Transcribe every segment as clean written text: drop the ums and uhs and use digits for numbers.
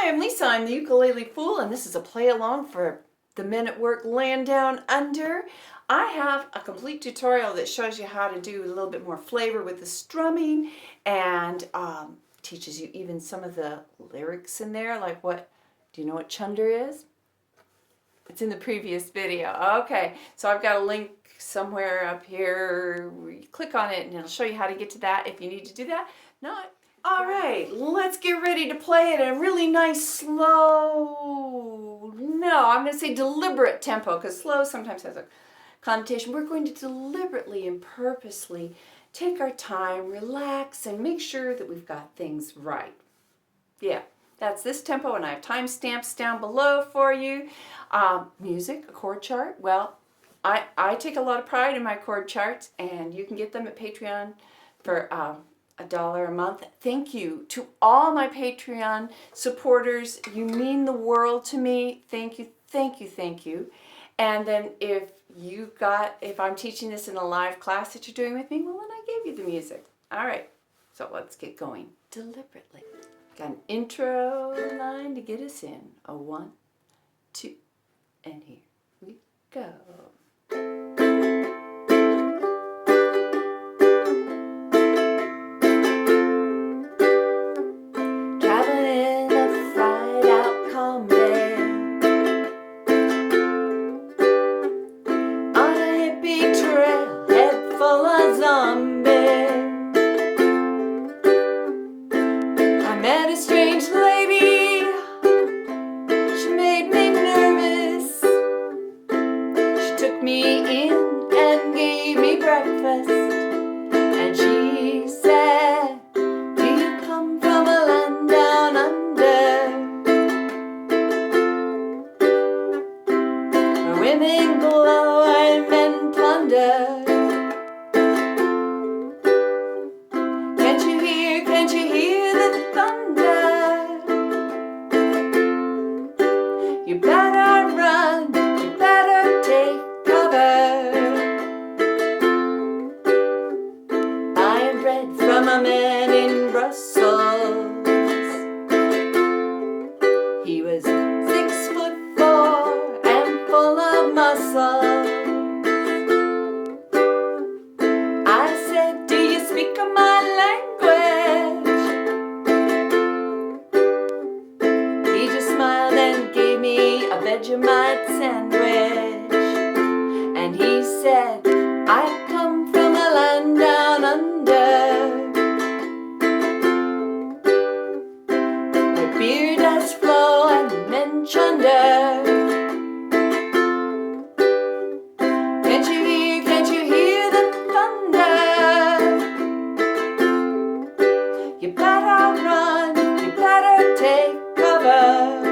Hi, I'm Lisa. I'm the Ukulele Fool, and this is a play along for the men at work laying down under. I have a complete tutorial that shows you how to do a little bit more flavor with the strumming and teaches you even some of the lyrics in there, like do you know what chunder is? It's in the previous video. Okay, so I've got a link somewhere up here. You click on it and it'll show you how to get to that if you need to do that. Not. All right, let's get ready to play at a really nice slow, I'm going to say deliberate tempo, because slow sometimes has a connotation. We're going to deliberately and purposely take our time, relax, and make sure that we've got things right. Yeah, that's this tempo, and I have timestamps down below for you. Music, a chord chart. Well, I take a lot of pride in my chord charts, and you can get them at Patreon for $1 a month. Thank you to all my Patreon supporters. You mean the world to me. Thank you, thank you, thank you. And then if I'm teaching this in a live class that you're doing with me, well, then I gave you the music. All right, so let's get going deliberately. Got an intro line to get us in. A 1, 2, and here we go. Met a strange lady, she made me nervous. She took me in and gave me breakfast, and she said, do you come from a land down under, where women glow and men plunder? Can't you hear the thunder? You better run, you better take cover. Buying bread from a man in Brussels. He was 6'4" and full of muscle. I said, do you speak my language? A Vegemite sandwich, and he said, I come from a land down under, where beer does flow and men chunder. Can't you hear the thunder? You better run, you better take cover.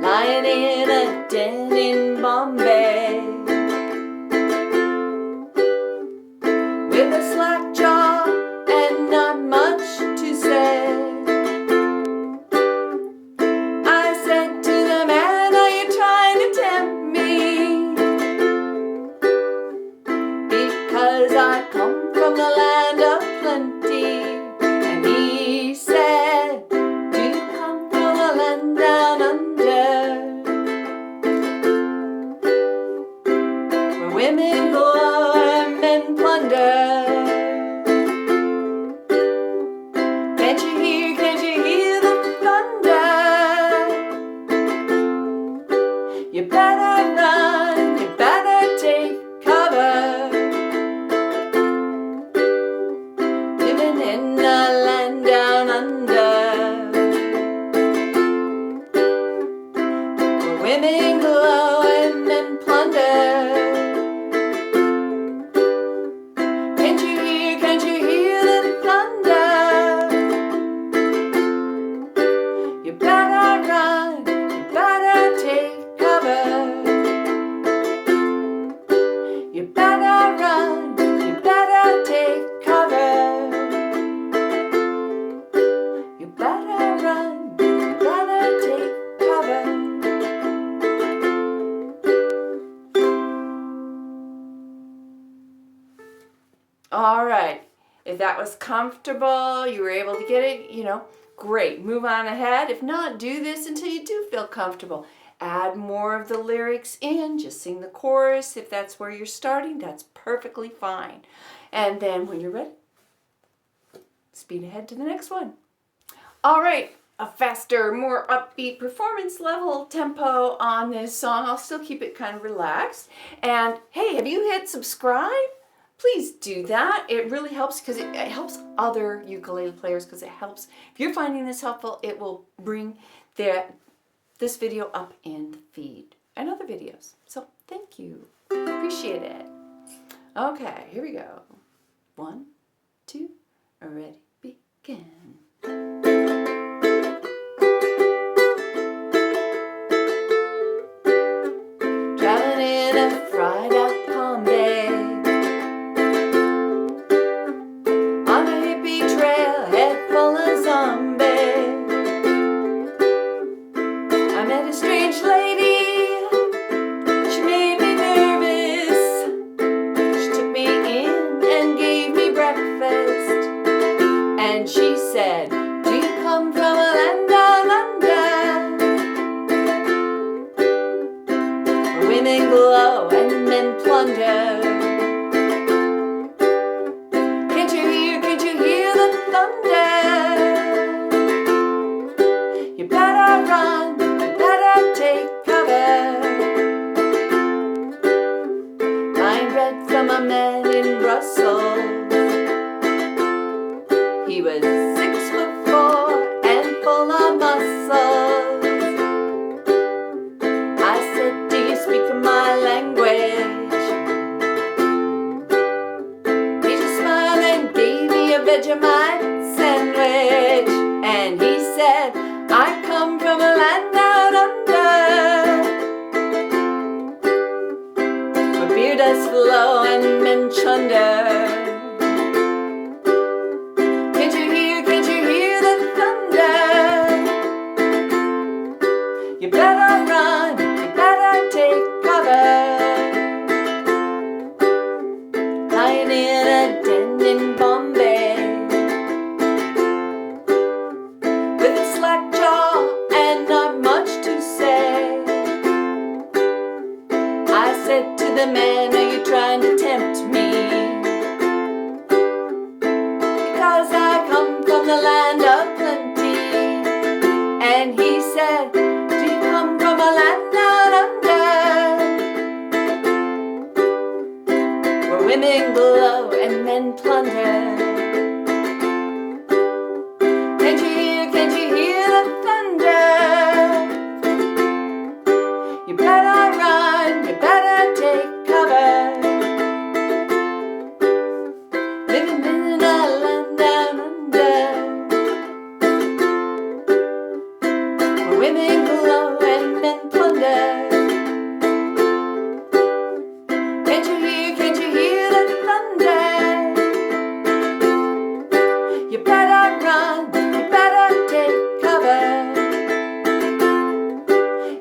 Lying in a den in Bombay, with a slack jaw and not much to say. I said to the man, are you trying to tempt me? Because I come from the land of plenty. And he said, do you come from a land down under, women glow and men plunder? Can't you hear the thunder? You better run, you better take cover. Living in a land down under, where women glow and men plunder. Can't you hear the thunder? that was comfortable, you were able to get it, you know, great. Move on ahead. If not, do this until you do feel comfortable. Add more of the lyrics in. Just sing the chorus. If that's where you're starting, that's perfectly fine. And then when you're ready, speed ahead to the next one. All right, a faster, more upbeat performance level tempo on this song. I'll still keep it kind of relaxed. And hey, have you hit subscribe? Please do that. It really helps because it helps other ukulele players, because it helps. If you're finding this helpful, it will bring this video up in the feed and other videos. So thank you. Appreciate it. Okay, here we go. 1, 2, ready, begin. Traveling in a fried out Combi on a hippie trail, head full of zombies. I met a strange lady, she made me nervous. She took me in and gave me breakfast. And she said, do you come from a land down under, where women glow and men plunder? Can't you hear the thunder? You better run, you better take cover. Buying bread from a man in Brussels. He was 6'4" and full of muscles. I said, do you speak my language? He just smiled and gave me a Vegemite sandwich. And he said, I come from a land out under, where beer does flow and men chunder. You better run, you better take cover. Lying in a den in Bombay, with a slack jaw and not much to say. I said to the man, are you trying to tempt me? Because I come from the land of plenty. And he said, come from a land down under, where women glow and men plunder. Can't you hear the thunder? You better run, you better take cover. Living in a land down under, where women glow and men plunder. Can't you hear the thunder? You better run, you better take cover.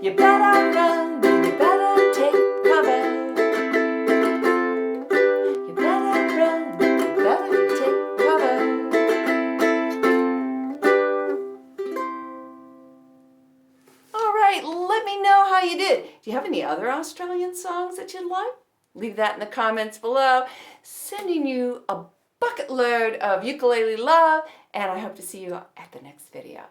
You better run, you better take cover. You better run, you better take cover. All right, let me know how you did. Do you have any other Australian songs that you'd like? Leave that in the comments below. Sending you a bucket load of ukulele love, and I hope to see you at the next video.